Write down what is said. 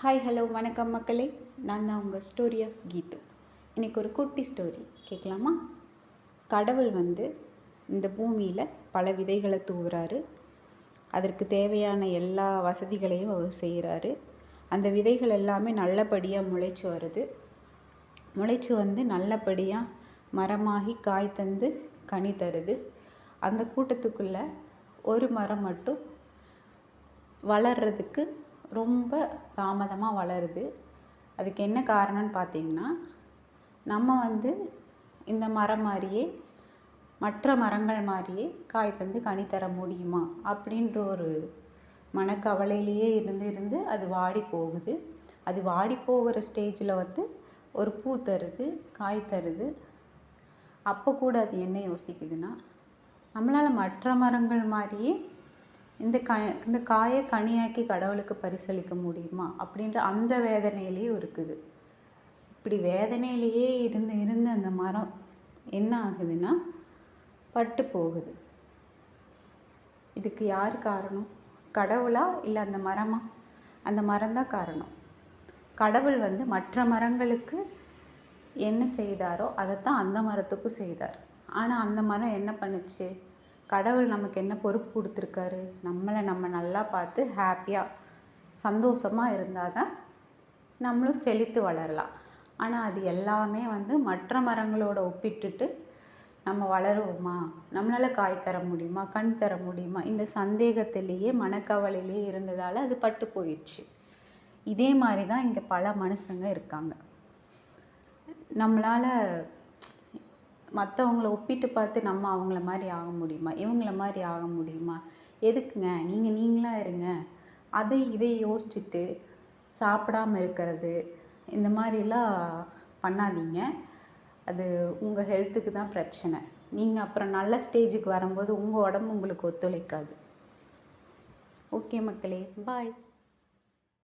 Hi hello வணக்கம் மக்களே. நான் தான் உங்கள் ஸ்டோரி ஆஃப் கீது. இன்றைக்கி ஒரு குட்டி ஸ்டோரி கேட்கலாமா? கடவுள் இந்த பூமியில் பல விதைகளை தூவுறாரு. அதற்கு தேவையான எல்லா வசதிகளையும் அவர் செய்கிறாரு. அந்த விதைகள் எல்லாமே நல்லபடியாக முளைச்சி வருது. முளைச்சி நல்லபடியாக மரமாகி காய் தந்து கனி தருது. அந்த கூட்டத்துக்குள்ளே ஒரு மரம் மட்டும் வளர்கிறதுக்கு ரொம்ப தாமதமாக வளருது. அதுக்கு என்ன காரணம்னு பார்த்திங்கன்னா, நம்ம இந்த மரம் மாதிரியே மற்ற மரங்கள் மாதிரியே காய் தந்து கனி தர முடியுமா அப்படின்ற ஒரு மனக்கவலையிலேயே இருந்து அது வாடி போகுது. அது வாடி போகிற ஸ்டேஜில் ஒரு பூ தருது, காய் தருது. அப்போ கூட அது என்ன யோசிக்குதுன்னா, நம்மளால் மற்ற மரங்கள் மாதிரியே இந்த காயை கனியாக்கி கடவுளுக்கு பரிசளிக்க முடியுமா அப்படின்ற அந்த வேதனையிலேயே இருக்குது. இப்படி வேதனையிலேயே இருந்து அந்த மரம் என்ன ஆகுதுன்னா பட்டு போகுது. இதுக்கு யார் காரணம்? கடவுளா இல்லை அந்த மரமா? அந்த மரம்தான் காரணம். கடவுள் மற்ற மரங்களுக்கு என்ன செய்தாரோ அதைத்தான் அந்த மரத்துக்கும் செய்தார். ஆனால் அந்த மரம் என்ன பண்ணுச்சு? கடவுள் நமக்கு என்ன பொறுப்பு கொடுத்துருக்காரு? நம்ம நல்லா பார்த்து ஹாப்பியாக சந்தோஷமாக இருந்தால் தான் நம்மளும் செழித்து வளரலாம். ஆனால் அது எல்லாமே மற்ற மரங்களோட ஒப்பிட்டுட்டு நம்ம வளருவோமா, நம்மளால் காய் தர முடியுமா, கண் தர முடியுமா, இந்த சந்தேகத்திலேயே மனக்கவலையிலே இருந்ததால் அது பட்டு போயிடுச்சு. இதே மாதிரி தான் இங்கே பல மனுஷங்க இருக்காங்க. நம்மளால் மற்றவங்கள ஒப்பிட்டு பார்த்து நம்ம அவங்கள மாதிரி ஆக முடியுமா, இவங்கள மாதிரி ஆக முடியுமா? எதுக்குங்க? நீங்களாக இருங்க. இதை யோசிச்சுட்டு சாப்பிடாமல் இருக்கிறது, இந்த மாதிரிலாம் பண்ணாதீங்க. அது உங்கள் ஹெல்த்துக்கு தான் பிரச்சனை. நீங்கள் அப்புறம் நல்ல ஸ்டேஜுக்கு வரும்போது உங்கள் உடம்பு உங்களுக்கு ஒத்துழைக்காது. ஓகே மக்களே, பாய்.